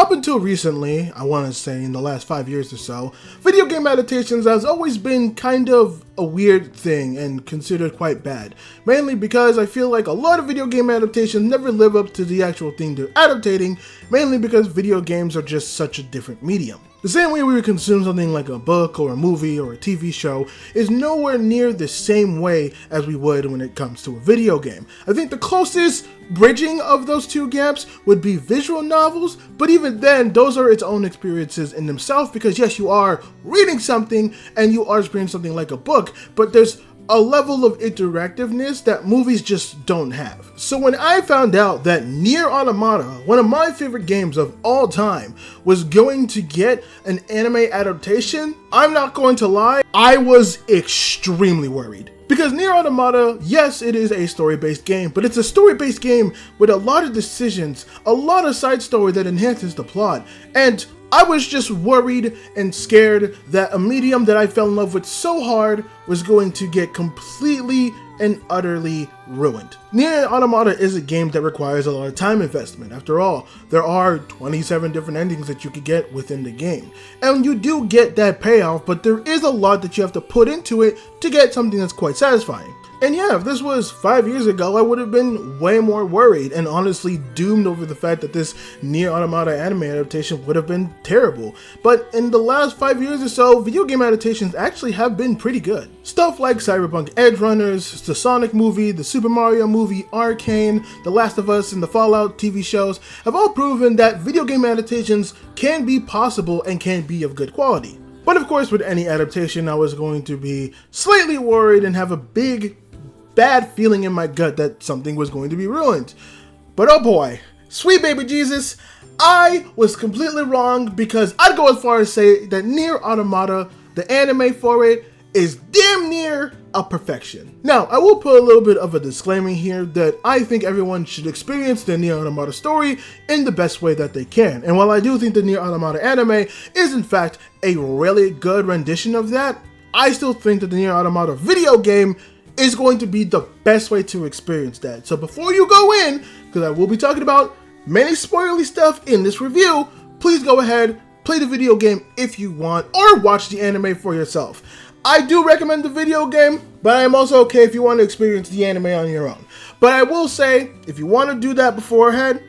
up until recently, I want to say in the last 5 years or so, video game adaptations has always been kind of a weird thing and considered quite bad. Mainly because I feel like a lot of video game adaptations never live up to the actual thing they're adaptating, mainly because video games are just such a different medium. The same way we would consume something like a book or a movie or a TV show is nowhere near the same way as we would when it comes to a video game. I think the closest bridging of those two gaps would be visual novels, but even then, those are its own experiences in themselves because yes, you are reading something and you are experiencing something like a book, but there's a level of interactiveness that movies just don't have. So when I found out that Nier Automata, one of my favorite games of all time, was going to get an anime adaptation, I'm not going to lie, I was extremely worried. Because Nier Automata, yes, it is a story-based game, but it's a story-based game with a lot of decisions, a lot of side story that enhances the plot, and I was just worried and scared that a medium that I fell in love with so hard was going to get completely and utterly ruined. Nier Automata is a game that requires a lot of time investment. After all, there are 27 different endings that you could get within the game. And you do get that payoff, but there is a lot that you have to put into it to get something that's quite satisfying. And yeah, if this was 5 years ago, I would have been way more worried and honestly doomed over the fact that this Nier Automata anime adaptation would have been terrible. But in the last 5 years or so, video game adaptations actually have been pretty good. Stuff like Cyberpunk Edgerunners, the Sonic movie, the Super Mario movie, Arcane, The Last of Us, and the Fallout TV shows have all proven that video game adaptations can be possible and can be of good quality. But of course, with any adaptation, I was going to be slightly worried and have a bad feeling in my gut that something was going to be ruined. But oh boy, sweet baby Jesus, I was completely wrong because I'd go as far as say that Nier Automata, the anime for it, is damn near a perfection. Now, I will put a little bit of a disclaimer here that I think everyone should experience the Nier Automata story in the best way that they can. And while I do think the Nier Automata anime is in fact a really good rendition of that, I still think that the Nier Automata video game is going to be the best way to experience that. So before you go in, because I will be talking about many spoilery stuff in this review, please go ahead, play the video game if you want, or watch the anime for yourself. I do recommend the video game, but I am also okay if you want to experience the anime on your own. But I will say, if you want to do that beforehand,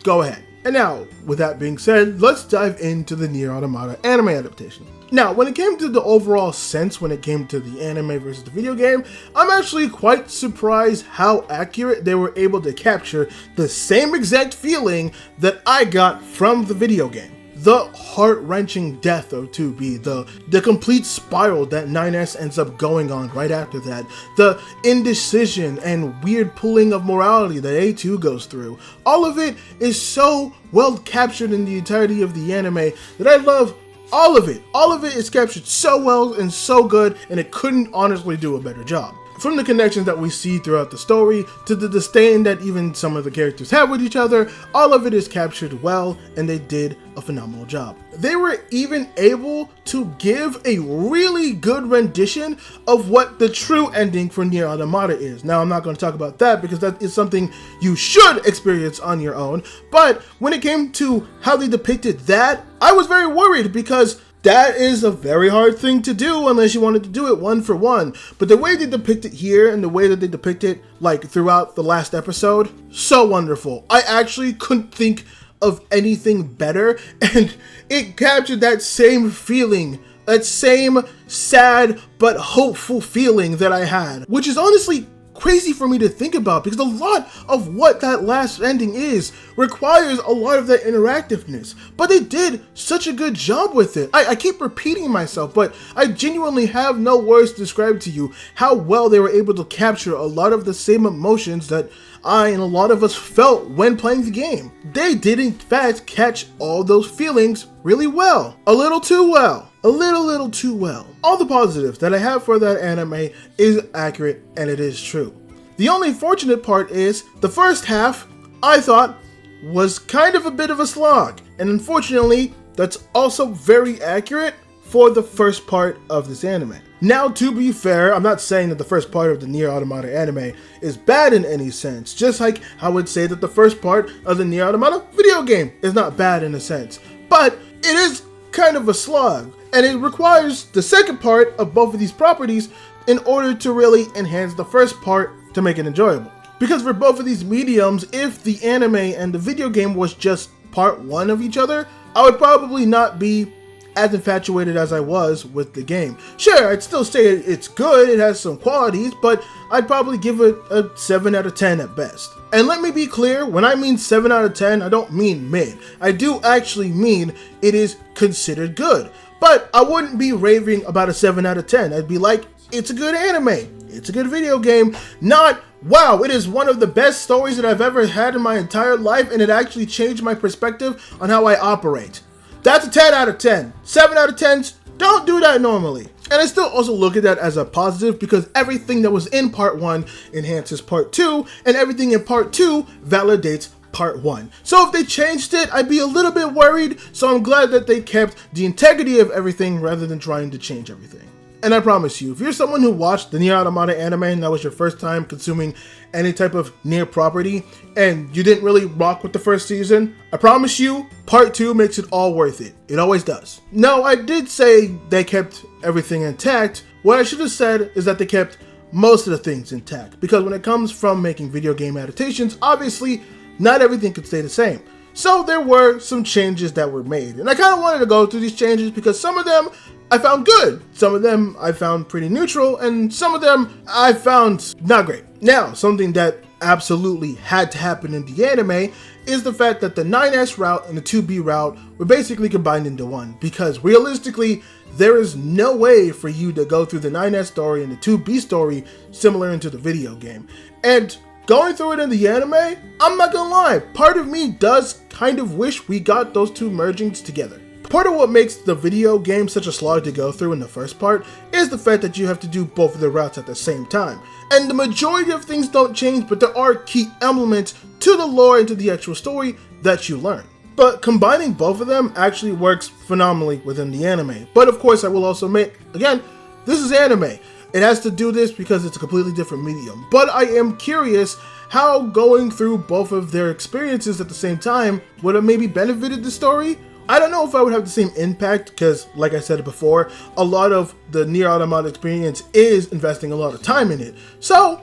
go ahead. And now, with that being said, let's dive into the Nier Automata anime adaptation. Now, when it came to the overall sense, when it came to the anime versus the video game, I'm actually quite surprised how accurate they were able to capture the same exact feeling that I got from the video game. The heart-wrenching death of 2B, the complete spiral that 9S ends up going on right after that, the indecision and weird pulling of morality that A2 goes through, all of it is so well captured in the entirety of the anime that I love all of it. All of it is captured so well and so good, and it couldn't honestly do a better job. From the connections that we see throughout the story, to the disdain that even some of the characters have with each other, all of it is captured well, and they did a phenomenal job. They were even able to give a really good rendition of what the true ending for Nier Automata is. Now, I'm not going to talk about that because that is something you should experience on your own, but when it came to how they depicted that, I was very worried because that is a very hard thing to do unless you wanted to do it one for one. But the way they depict it here and the way that they depict it like throughout the last episode, so wonderful. I actually couldn't think of anything better, and it captured that same feeling, that same sad but hopeful feeling that I had, which is honestly crazy for me to think about because a lot of what that last ending is requires a lot of that interactiveness, but they did such a good job with it. I keep repeating myself, but I genuinely have no words to describe to you how well they were able to capture a lot of the same emotions that I and a lot of us felt when playing the game. They did in fact catch all those feelings really well. A little too well. A little too well. All the positives that I have for that anime is accurate and it is true. The only fortunate part is the first half I thought was kind of a bit of a slog, and unfortunately that's also very accurate for the first part of this anime. Now, to be fair, I'm not saying that the first part of the Nier Automata anime is bad in any sense, just like I would say that the first part of the Nier Automata video game is not bad in a sense, but it is kind of a slog, and it requires the second part of both of these properties in order to really enhance the first part to make it enjoyable. Because for both of these mediums, if the anime and the video game was just part one of each other, I would probably not be as infatuated as I was with the game. Sure, I'd still say it's good, it has some qualities, but I'd probably give it a 7 out of 10 at best. And let me be clear, when I mean 7 out of 10, I don't mean mid. I do actually mean it is considered good. But I wouldn't be raving about a 7 out of 10. I'd be like, it's a good anime, it's a good video game, not, wow, it is one of the best stories that I've ever had in my entire life and it actually changed my perspective on how I operate. That's a 10 out of 10. 7 out of 10s don't do that normally. And I still also look at that as a positive because everything that was in part 1 enhances part 2, and everything in part 2 validates part 1. So if they changed it, I'd be a little bit worried, so I'm glad that they kept the integrity of everything rather than trying to change everything. And I promise you, if you're someone who watched the Nier Automata anime and that was your first time consuming any type of Nier property and you didn't really rock with the first season, I promise you, part 2 makes it all worth it. It always does. Now, I did say they kept everything intact. What I should have said is that they kept most of the things intact, because when it comes from making video game adaptations, obviously not everything could stay the same. So there were some changes that were made, and I kind of wanted to go through these changes because some of them I found good, some of them I found pretty neutral, and some of them I found not great. Now, something that absolutely had to happen in the anime is the fact that the 9S route and the 2B route were basically combined into one, because realistically, there is no way for you to go through the 9S story and the 2B story similar into the video game. And going through it in the anime, I'm not gonna lie, part of me does kind of wish we got those two mergings together. Part of what makes the video game such a slog to go through in the first part is the fact that you have to do both of the routes at the same time. And the majority of things don't change, but there are key elements to the lore and to the actual story that you learn. But combining both of them actually works phenomenally within the anime. But of course, I will also make, again, this is anime. It has to do this because it's a completely different medium. But I am curious how going through both of their experiences at the same time would have maybe benefited the story. I don't know if I would have the same impact because, like I said before, a lot of the Nier Automata experience is investing a lot of time in it. So,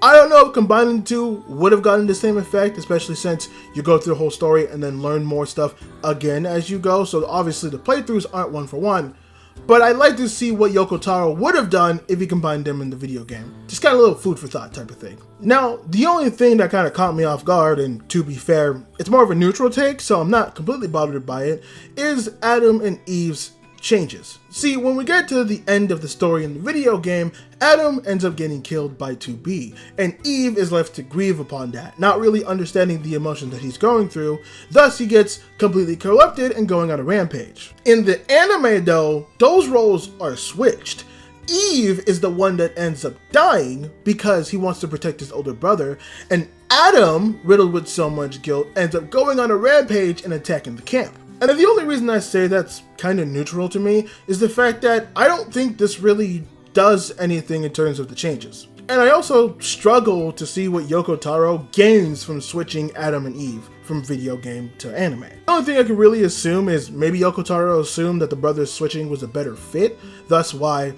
I don't know if combining the two would have gotten the same effect, especially since you go through the whole story and then learn more stuff again as you go. So obviously the playthroughs aren't one for one. But I'd like to see what Yoko Taro would have done if he combined them in the video game. Just kind of a little food for thought type of thing. Now, the only thing that kind of caught me off guard, and to be fair, it's more of a neutral take, so I'm not completely bothered by it, is Adam and Eve's changes. See, when we get to the end of the story in the video game, Adam ends up getting killed by 2B, and Eve is left to grieve upon that, not really understanding the emotion that he's going through, thus he gets completely corrupted and going on a rampage. In the anime though, those roles are switched. Eve is the one that ends up dying because he wants to protect his older brother, and Adam, riddled with so much guilt, ends up going on a rampage and attacking the camp. And the only reason I say that's kind of neutral to me is the fact that I don't think this really does anything in terms of the changes. And I also struggle to see what Yoko Taro gains from switching Adam and Eve from video game to anime. The only thing I can really assume is maybe Yoko Taro assumed that the brothers switching was a better fit, thus why,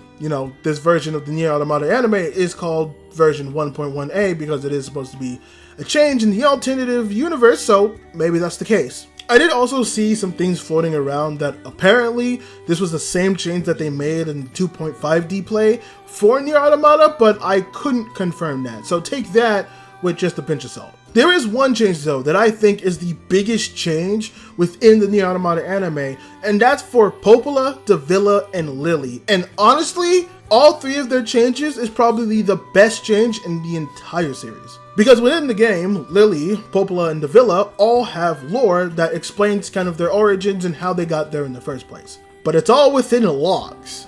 this version of the Nier Automata anime is called version 1.1a because it is supposed to be a change in the alternative universe, so maybe that's the case. I did also see some things floating around that apparently this was the same change that they made in 2.5D play for Nier Automata, but I couldn't confirm that, so take that with just a pinch of salt. There is one change though that I think is the biggest change within the Nier Automata anime, and that's for Popala, Davila, and Lily. And honestly, all three of their changes is probably the best change in the entire series. Because within the game, Lily, Popala, and Davila all have lore that explains kind of their origins and how they got there in the first place. But it's all within logs.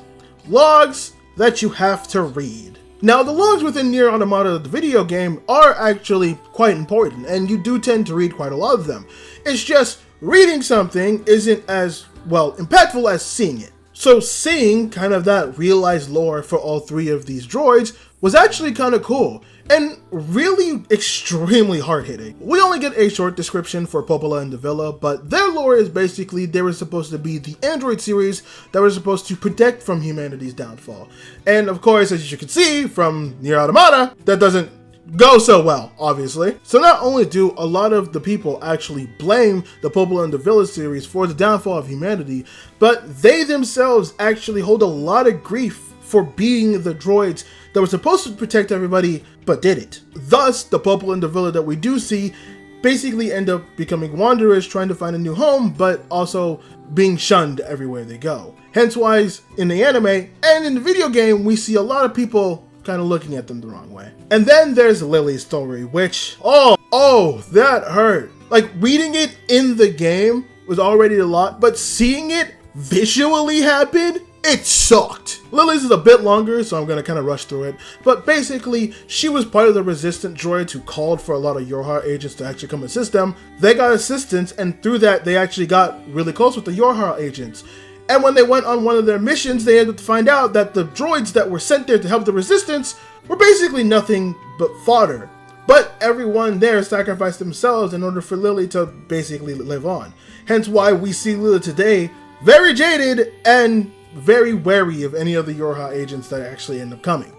Logs that you have to read. Now, the logs within Nier Automata, the video game, are actually quite important, and you do tend to read quite a lot of them. It's just, reading something isn't as, impactful as seeing it. So seeing kind of that realized lore for all 3 of these droids was actually kind of cool and really extremely hard-hitting. We only get a short description for Popala and Davila, but their lore is basically they were supposed to be the android series that were supposed to protect from humanity's downfall. And of course, as you can see from Nier Automata, that doesn't go so well, obviously. So not only do a lot of the people actually blame the Popala and Davila series for the downfall of humanity, but they themselves actually hold a lot of grief for being the droids that were supposed to protect everybody, but didn't. Thus, the Popala and Davila that we do see basically end up becoming wanderers trying to find a new home, but also being shunned everywhere they go. Hence why in the anime and in the video game, we see a lot of people kind of looking at them the wrong way. And then there's Lily's story, which, oh, that hurt. Like, reading it in the game was already a lot, but seeing it visually happen, it sucked. Lily's is a bit longer, so I'm gonna kind of rush through it. But basically, she was part of the resistant droids who called for a lot of Yorha agents to actually come assist them. They got assistance, and through that, they actually got really close with the Yorha agents. And when they went on one of their missions, they ended up to find out that the droids that were sent there to help the resistance were basically nothing but fodder. But everyone there sacrificed themselves in order for Lily to basically live on. Hence why we see Lily today very jaded and very wary of any of the Yorha agents that actually end up coming.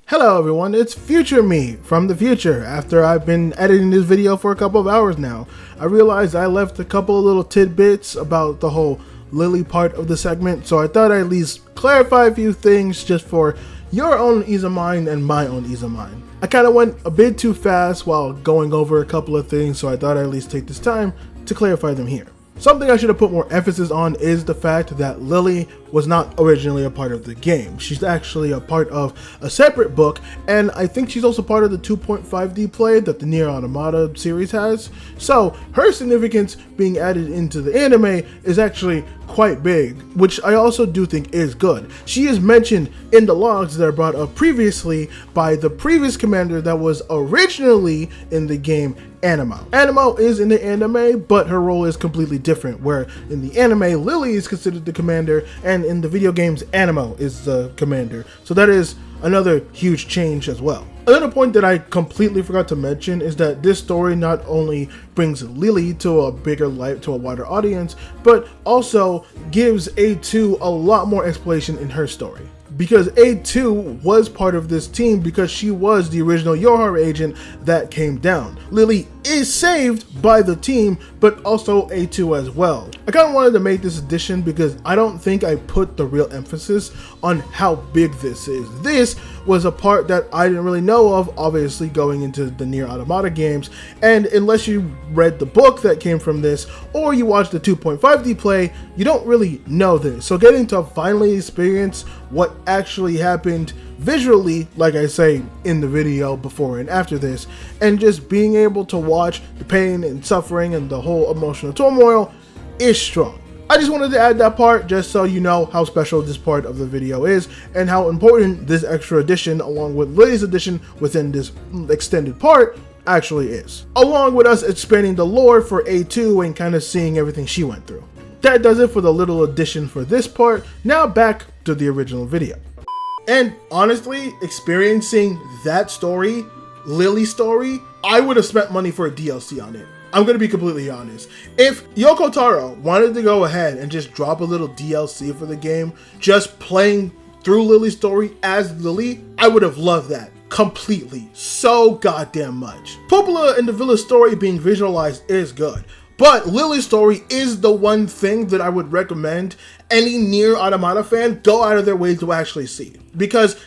Hello everyone, it's future me from the future. After I've been editing this video for a couple of hours now, I realized I left a couple of little tidbits about the whole Lily part of the segment, so I thought I'd at least clarify a few things just for your own ease of mind and my own ease of mind. I kind of went a bit too fast while going over a couple of things, so I thought I'd at least take this time to clarify them here. Something I should have put more emphasis on is the fact that Lily was not originally a part of the game. She's actually a part of a separate book, and I think she's also part of the 2.5D play that the Nier Automata series has. So her significance being added into the anime is actually quite big, which I also do think is good. She is mentioned in the logs that are brought up previously by the previous commander that was originally in the game, Animo. Animo is in the anime, but her role is completely different, where in the anime, Lily is considered the commander, and in the video games, Animo is the commander. So that is another huge change as well. Another point that I completely forgot to mention is that this story not only brings Lily to a bigger light, to a wider audience, but also gives A2 a lot more exploration in her story. Because A2 was part of this team because she was the original Yorha agent that came down. Lily is saved by the team, but also A2 as well. I kind of wanted to make this addition because I don't think I put the real emphasis on how big this is. This was a part that I didn't really know of, obviously going into the Nier Automata games, and unless you read the book that came from this, or you watched the 2.5D play, you don't really know this. So getting to finally experience what actually happened visually, like I say in the video before and after this, and just being able to watch the pain and suffering and the whole emotional turmoil is strong. I just wanted to add that part just so you know how special this part of the video is and how important this extra addition along with Lily's addition within this extended part actually is. Along with us expanding the lore for A2 and kind of seeing everything she went through. That does it for the little addition for this part. Now back to the original video. And honestly, experiencing that story, Lily's story, I would have spent money for a DLC on it. I'm going to be completely honest. If Yoko Taro wanted to go ahead and just drop a little DLC for the game, just playing through Lily's story as Lily, I would have loved that completely, so goddamn much. Popala and Davila's story being visualized is good, but Lily's story is the one thing that I would recommend any Nier Automata fan go out of their way to actually see. Because,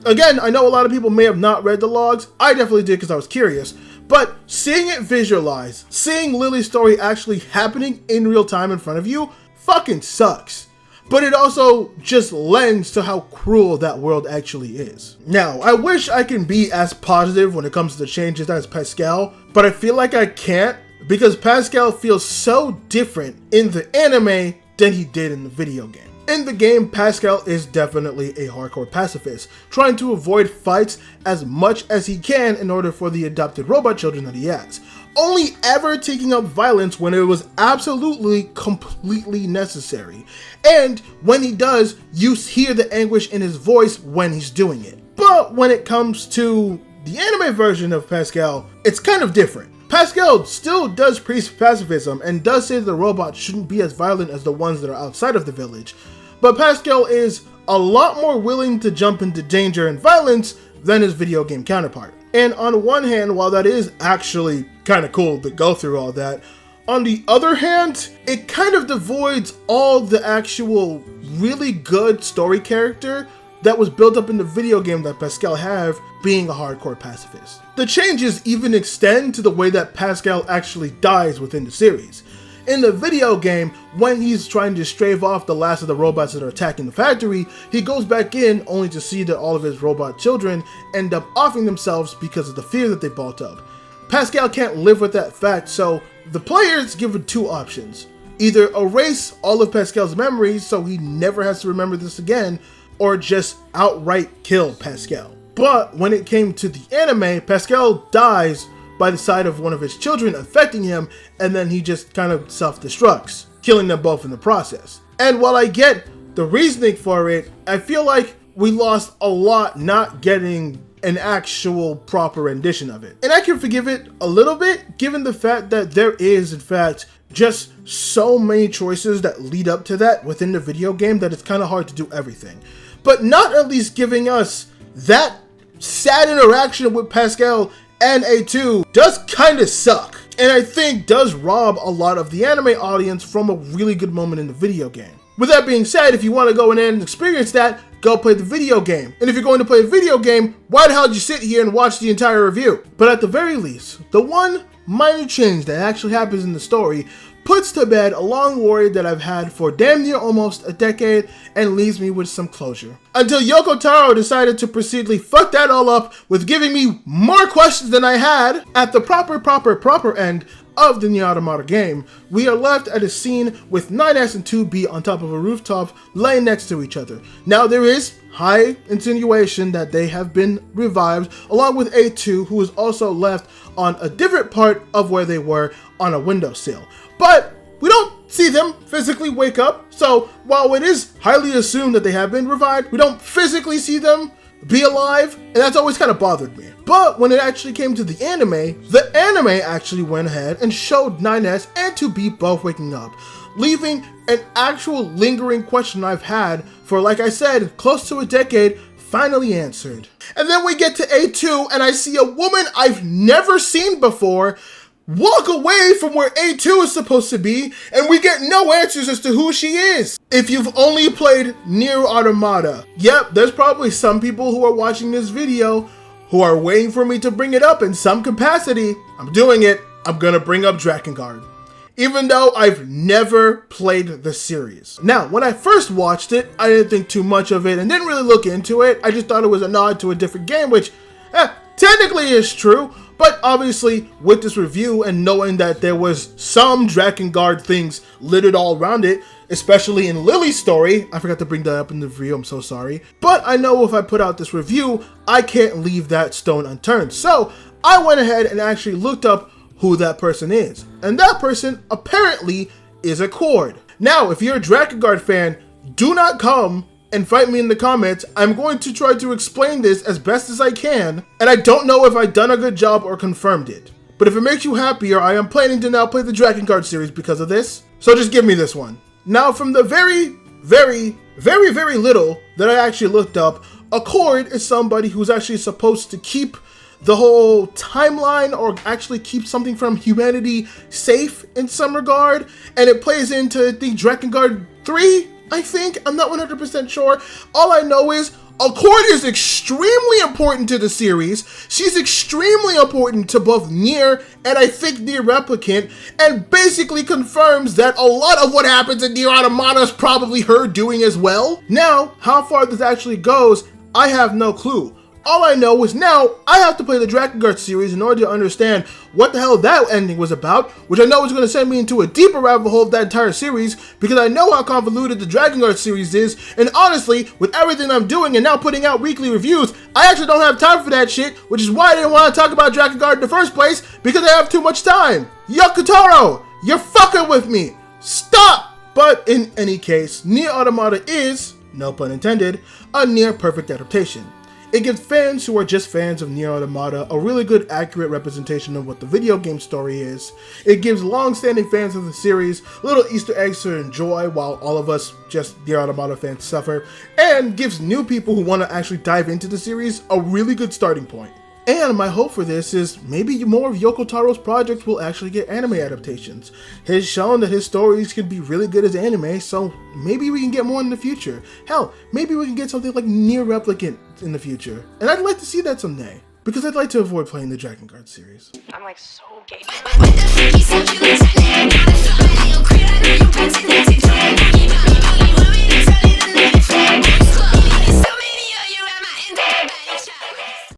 again, I know a lot of people may have not read the logs. I definitely did because I was curious. But seeing it visualized, seeing Lily's story actually happening in real time in front of you, fucking sucks. But it also just lends to how cruel that world actually is. Now, I wish I can be as positive when it comes to the changes as Pascal, but I feel like I can't because Pascal feels so different in the anime than he did in the video game. In the game, Pascal is definitely a hardcore pacifist, trying to avoid fights as much as he can in order for the adopted robot children that he has. only ever taking up violence when it was absolutely, completely necessary. And when he does, you hear the anguish in his voice when he's doing it. But when it comes to the anime version of Pascal, it's kind of different. Pascal still does preach pacifism and does say that the robots shouldn't be as violent as the ones that are outside of the village. But Pascal is a lot more willing to jump into danger and violence than his video game counterpart. And on one hand, while that is actually kind of cool to go through all that, on the other hand, it kind of devoids all the actual really good story character that was built up in the video game that Pascal have, being a hardcore pacifist. The changes even extend to the way that Pascal actually dies within the series. In the video game, when he's trying to stave off the last of the robots that are attacking the factory, he goes back in only to see that all of his robot children end up offing themselves because of the fear that they built up. Pascal can't live with that fact, so the player is given two options. Either erase all of Pascal's memories so he never has to remember this again, or just outright kill Pascal. But when it came to the anime, Pascal dies by the side of one of his children affecting him, and then he just kind of self-destructs, killing them both in the process. And while I get the reasoning for it, I feel like we lost a lot not getting an actual proper rendition of it. And I can forgive it a little bit, given the fact that there is, in fact, just so many choices that lead up to that within the video game that it's kind of hard to do everything. But not at least giving us that sad interaction with Pascal and A2 does kind of suck, and I think does rob a lot of the anime audience from a really good moment in the video game. With that being said, if you want to go in and experience that, go play the video game. And if you're going to play a video game, why the hell did you sit here and watch the entire review? But at the very least, the one minor change that actually happens in the story puts to bed a long worry that I've had for damn near almost a decade and leaves me with some closure. Until Yoko Taro decided to proceedly fuck that all up with giving me more questions than I had. At the proper end of the Nier Automata game, we are left at a scene with 9S and 2B on top of a rooftop laying next to each other. Now there is high insinuation that they have been revived, along with A2, who is also left on a different part of where they were on a windowsill. But we don't see them physically wake up, so while it is highly assumed that they have been revived, we don't physically see them be alive, and that's always kind of bothered me. But when it actually came to the anime actually went ahead and showed 9S and 2B both waking up, leaving an actual lingering question I've had for, like I said, close to a decade, finally answered. And then we get to A2 and I see a woman I've never seen before walk away from where A2 is supposed to be, and we get no answers as to who she is. If you've only played Nier Automata, yep, there's probably some people who are watching this video who are waiting for me to bring it up in some capacity. I'm doing it. I'm gonna bring up Drakengar, even though I've never played the series. Now, when I first watched it, I didn't think too much of it and didn't really look into it. I just thought it was a nod to a different game, which technically is true. But obviously, with this review and knowing that there was some Drakengar things littered all around it, especially in Lily's story, I forgot to bring that up in the review, I'm so sorry. But I know if I put out this review, I can't leave that stone unturned. So I went ahead and actually looked up who that person is. And that person apparently is a Cord. Now, if you're a Drakengar fan, do not come and fight me in the comments. I'm going to try to explain this as best as I can, and I don't know if I've done a good job or confirmed it. But if it makes you happier, I am planning to now play the Drakengar series because of this, so just give me this one. Now, from the very little that I actually looked up, a Cord is somebody who's actually supposed to keep the whole timeline, or actually keep something from humanity safe in some regard, and it plays into the Drakengar 3, I think. I'm not 100% sure. All I know is a Cord is extremely important to the series. She's extremely important to both Nier and I think Nier Replicant, and basically confirms that a lot of what happens in Nier Automata is probably her doing as well. Now, how far this actually goes, I have no clue. All I know is now I have to play the Drakengar series in order to understand what the hell that ending was about, which I know is going to send me into a deeper rabbit hole of that entire series, because I know how convoluted the Drakengar series is, and honestly, with everything I'm doing and now putting out weekly reviews, I actually don't have time for that shit, which is why I didn't want to talk about Drakengar in the first place, because I have too much time. Yokotaro, you're fucking with me. Stop! But in any case, Nier Automata is, no pun intended, a near perfect adaptation. It gives fans who are just fans of Nier Automata a really good, accurate representation of what the video game story is. It gives long-standing fans of the series little Easter eggs to enjoy while all of us just Nier Automata fans suffer, and gives new people who want to actually dive into the series a really good starting point. And my hope for this is maybe more of Yoko Taro's projects will actually get anime adaptations. He's shown that his stories can be really good as anime, so maybe we can get more in the future. Hell, maybe we can get something like Nier Replicant in the future. And I'd like to see that someday, because I'd like to avoid playing the Drakengar series. I'm like so gay.